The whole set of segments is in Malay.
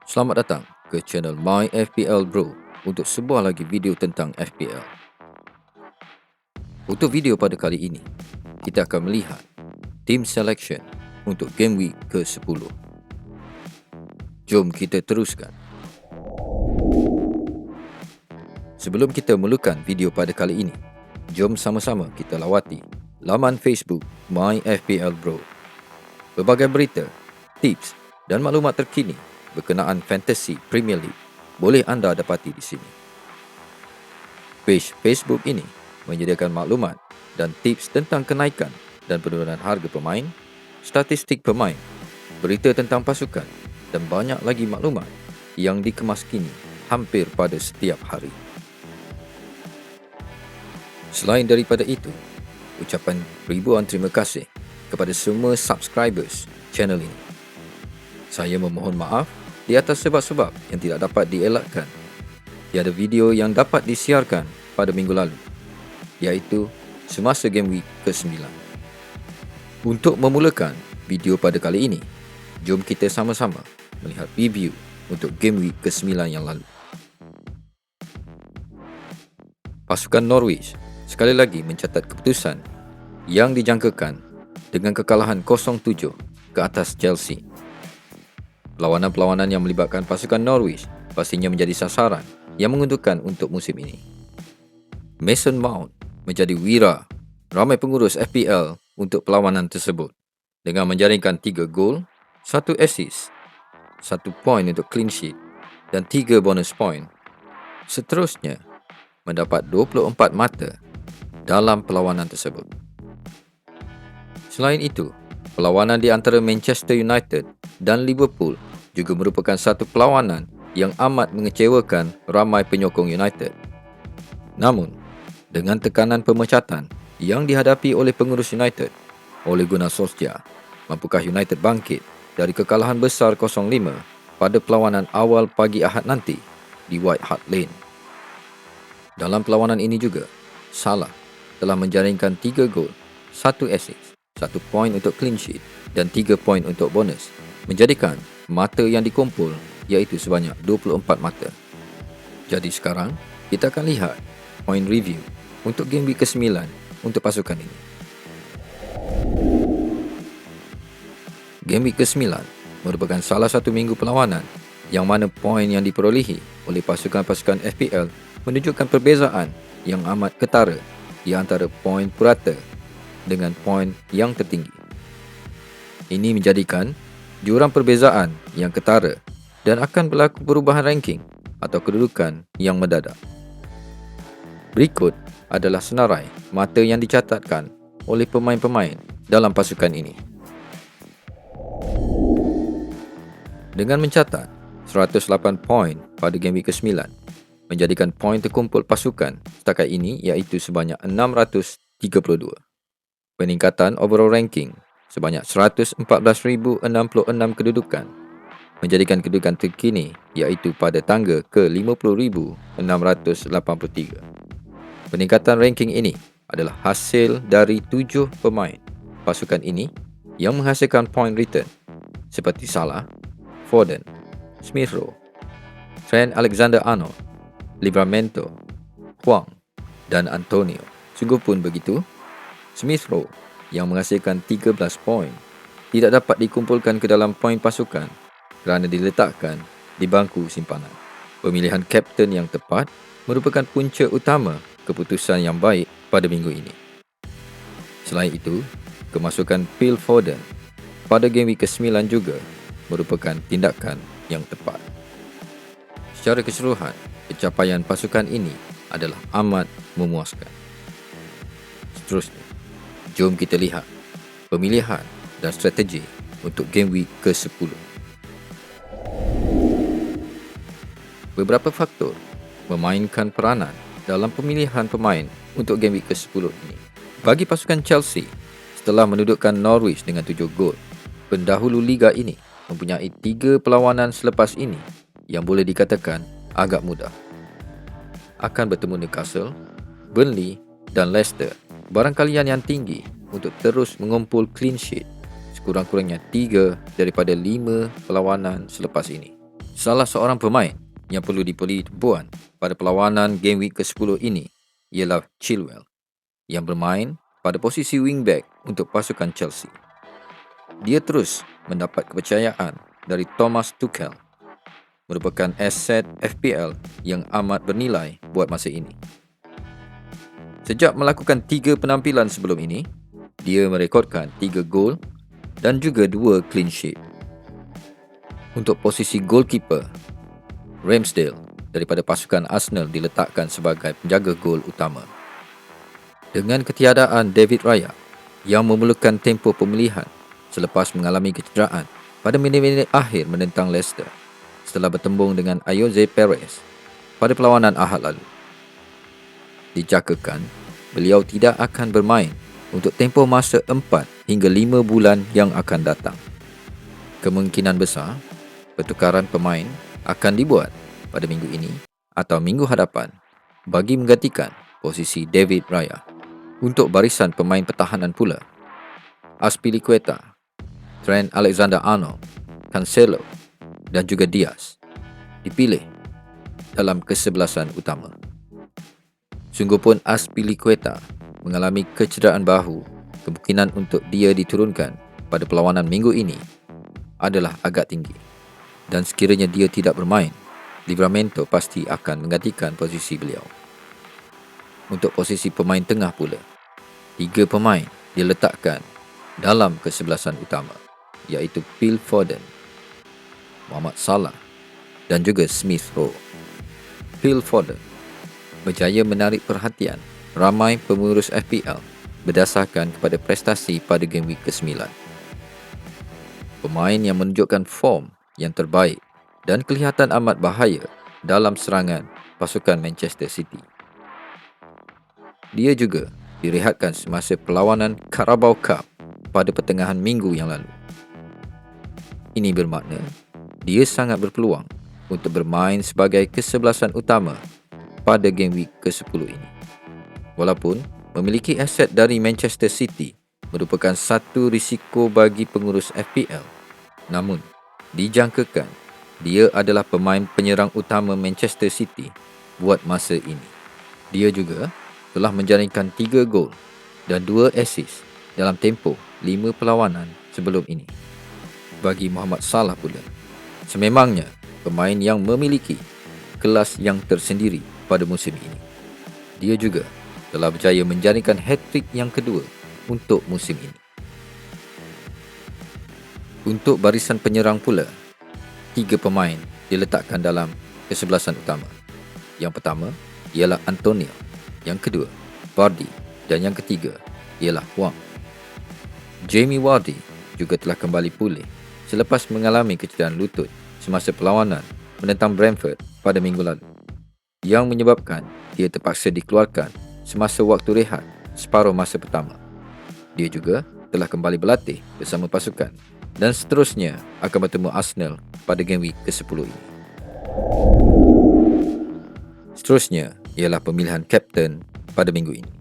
Selamat datang ke channel My FPL Bro untuk sebuah lagi video tentang FPL. Untuk video pada kali ini, kita akan melihat team selection untuk game week ke-10. Jom kita teruskan. Sebelum kita mulakan video pada kali ini, jom sama-sama kita lawati laman Facebook My FPL Bro. Berbagai berita, tips dan maklumat terkini berkenaan Fantasy Premier League boleh anda dapati di sini. Page Facebook ini menyediakan maklumat dan tips tentang kenaikan dan penurunan harga pemain, statistik pemain, berita tentang pasukan dan banyak lagi maklumat yang dikemas kini hampir pada setiap hari. Selain daripada itu, ucapan ribuan terima kasih kepada semua subscribers channel ini. Saya memohon maaf di atas sebab-sebab yang tidak dapat dielakkan. Tiada video yang dapat disiarkan pada minggu lalu, iaitu semasa game week ke-9. Untuk memulakan video pada kali ini, jom kita sama-sama melihat review untuk game week ke-9 yang lalu. Pasukan Norwich sekali lagi mencatat keputusan yang dijangkakan dengan kekalahan 0-7 ke atas Chelsea. Perlawanan-perlawanan yang melibatkan pasukan Norwich pastinya menjadi sasaran yang menguntungkan untuk musim ini. Mason Mount menjadi wira ramai pengurus FPL untuk perlawanan tersebut dengan menjaringkan 3 gol, 1 assist, 1 poin untuk clean sheet dan 3 bonus point. Seterusnya, mendapat 24 mata dalam perlawanan tersebut. Selain itu, perlawanan di antara Manchester United dan Liverpool juga merupakan satu perlawanan yang amat mengecewakan ramai penyokong United. Namun, dengan tekanan pemecatan yang dihadapi oleh pengurus United, Ole Gunnar Solskjaer, mampukah United bangkit dari kekalahan besar 0-5 pada perlawanan awal pagi Ahad nanti di White Hart Lane? Dalam perlawanan ini juga, Salah telah menjaringkan 3 gol, 1 assist, 1 poin untuk clean sheet dan 3 poin untuk bonus, menjadikan mata yang dikumpul iaitu sebanyak 24 mata. Jadi sekarang, kita akan lihat point review untuk game week ke-9 untuk pasukan ini. Game week ke-9 merupakan salah satu minggu perlawanan yang mana poin yang diperolehi oleh pasukan-pasukan FPL menunjukkan perbezaan yang amat ketara di antara poin purata dengan poin yang tertinggi. Ini menjadikan jurang perbezaan yang ketara dan akan berlaku perubahan ranking atau kedudukan yang mendadak. Berikut adalah senarai mata yang dicatatkan oleh pemain-pemain dalam pasukan ini. Dengan mencatat 108 poin pada game week ke-9, menjadikan poin terkumpul pasukan setakat ini iaitu sebanyak 632. Peningkatan overall ranking sebanyak 114,066 kedudukan, menjadikan kedudukan terkini iaitu pada tangga ke-50,683. Peningkatan ranking ini adalah hasil dari 7 pemain pasukan ini yang menghasilkan point return seperti Salah, Foden, Smith Rowe, Trent Alexander-Arnold, Livramento, Hwang dan Antonio. Sungguh pun begitu, Smith Rowe yang menghasilkan 13 poin tidak dapat dikumpulkan ke dalam poin pasukan kerana diletakkan di bangku simpanan. Pemilihan kapten yang tepat merupakan punca utama keputusan yang baik pada minggu ini. Selain itu, kemasukan Phil Foden pada game week ke-9 juga merupakan tindakan yang tepat. Secara keseluruhan, pencapaian pasukan ini adalah amat memuaskan. Seterusnya, jom kita lihat pemilihan dan strategi untuk game week ke-10. Beberapa faktor memainkan peranan dalam pemilihan pemain untuk game week ke-10 ini. Bagi pasukan Chelsea, setelah mendudukkan Norwich dengan 7 gol, pendahulu liga ini mempunyai 3 perlawanan selepas ini yang boleh dikatakan agak mudah. Akan bertemu Newcastle, Burnley dan Leicester. Barangkalian yang tinggi untuk terus mengumpul clean sheet sekurang-kurangnya 3 daripada 5 perlawanan selepas ini. Salah seorang pemain yang perlu diberi tumpuan pada perlawanan game week ke-10 ini ialah Chilwell yang bermain pada posisi wingback untuk pasukan Chelsea. Dia terus mendapat kepercayaan dari Thomas Tuchel, merupakan aset FPL yang amat bernilai buat masa ini. Sejak melakukan 3 penampilan sebelum ini, dia merekodkan 3 gol dan juga 2 clean sheet. Untuk posisi goalkeeper, Ramsdale daripada pasukan Arsenal diletakkan sebagai penjaga gol utama. Dengan ketiadaan David Raya yang memerlukan tempoh pemilihan selepas mengalami kecederaan pada minit-minit akhir menentang Leicester setelah bertembung dengan Ayoze Perez pada perlawanan Ahad lalu. Dijangkakan beliau tidak akan bermain untuk tempoh masa 4 hingga 5 bulan yang akan datang. Kemungkinan besar pertukaran pemain akan dibuat pada minggu ini atau minggu hadapan bagi menggantikan posisi David Raya. Untuk barisan pemain pertahanan pula, Azpilicueta, Trent Alexander-Arnold, Cancelo dan juga Diaz dipilih dalam kesebelasan utama. Sungguh pun Azpilicueta mengalami kecederaan bahu, kemungkinan untuk dia diturunkan pada perlawanan minggu ini adalah agak tinggi. Dan sekiranya dia tidak bermain, Livramento pasti akan menggantikan posisi beliau. Untuk posisi pemain tengah pula, 3 pemain diletakkan dalam kesebelasan utama, iaitu Phil Foden, Mohamed Salah dan juga Smith Rowe. Phil Foden berjaya menarik perhatian ramai pengurus FPL berdasarkan kepada prestasi pada game week ke-9. Pemain yang menunjukkan form yang terbaik dan kelihatan amat bahaya dalam serangan pasukan Manchester City. Dia juga direhatkan semasa perlawanan Carabao Cup pada pertengahan minggu yang lalu. Ini bermakna dia sangat berpeluang untuk bermain sebagai kesebelasan utama pada game week ke-10 ini. Walaupun memiliki aset dari Manchester City merupakan satu risiko bagi pengurus FPL, namun dijangkakan dia adalah pemain penyerang utama Manchester City buat masa ini. Dia juga telah menjaringkan 3 gol dan 2 assist dalam tempoh 5 perlawanan sebelum ini. Bagi Mohamed Salah pula, sememangnya pemain yang memiliki kelas yang tersendiri pada musim ini. Dia juga telah berjaya menjaringkan hat-trick yang kedua untuk musim ini. Untuk barisan penyerang pula, 3 pemain diletakkan dalam kesebelasan utama. Yang pertama ialah Antonio, yang kedua Vardy dan yang ketiga ialah Wang. Jamie Vardy juga telah kembali pulih selepas mengalami kecederaan lutut semasa perlawanan menentang Brentford pada minggu lalu, yang menyebabkan dia terpaksa dikeluarkan semasa waktu rehat separuh masa pertama. Dia juga telah kembali berlatih bersama pasukan dan seterusnya akan bertemu Arsenal pada game week ke-10 ini. Seterusnya ialah pemilihan kapten pada minggu ini.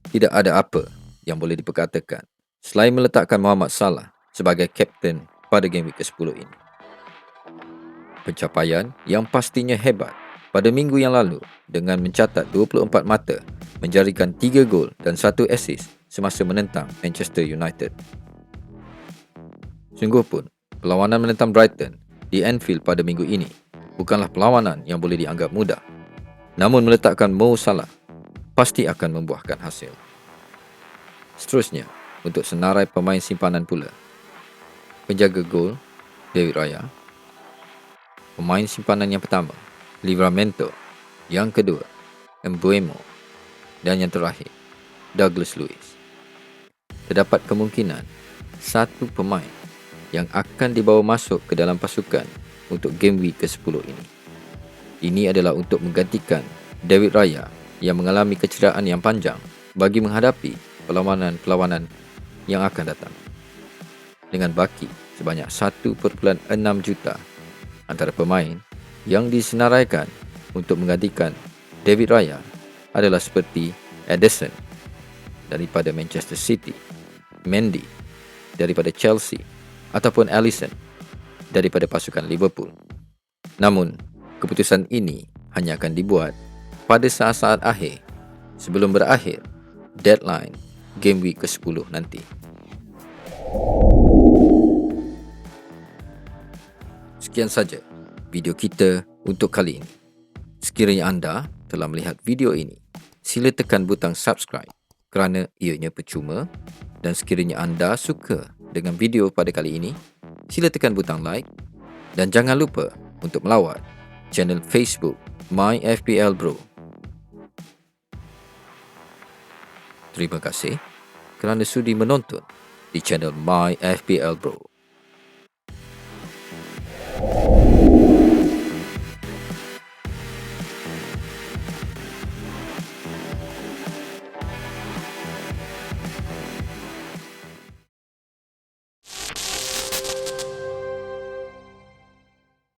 Tidak ada apa yang boleh diperkatakan selain meletakkan Mohamed Salah sebagai kapten pada game week ke-10 ini. Pencapaian yang pastinya hebat pada minggu yang lalu dengan mencatat 24 mata, menjaringkan 3 gol dan 1 assist semasa menentang Manchester United. Sungguh pun, perlawanan menentang Brighton di Anfield pada minggu ini bukanlah perlawanan yang boleh dianggap mudah. Namun meletakkan Mo Salah pasti akan membuahkan hasil. Seterusnya, untuk senarai pemain simpanan pula, penjaga gol David Raya, pemain simpanan yang pertama Livramento, yang kedua Mbeumo dan yang terakhir Douglas Luiz. Terdapat kemungkinan satu pemain yang akan dibawa masuk ke dalam pasukan untuk game week ke-10 ini. Ini adalah untuk menggantikan David Raya yang mengalami kecederaan yang panjang bagi menghadapi perlawanan-perlawanan yang akan datang. Dengan baki sebanyak 1.6 juta antara pemain yang disenaraikan untuk menggantikan David Raya adalah seperti Ederson daripada Manchester City, Mendy daripada Chelsea ataupun Alisson daripada pasukan Liverpool. Namun, keputusan ini hanya akan dibuat pada saat-saat akhir sebelum berakhir deadline game week ke-10 nanti. Sekian saja video kita untuk kali ini. Sekiranya anda telah melihat video ini, sila tekan butang subscribe kerana ianya percuma, dan sekiranya anda suka dengan video pada kali ini, sila tekan butang like dan jangan lupa untuk melawat channel Facebook MyFPL Bro. Terima kasih kerana sudi menonton di channel MyFPL Bro.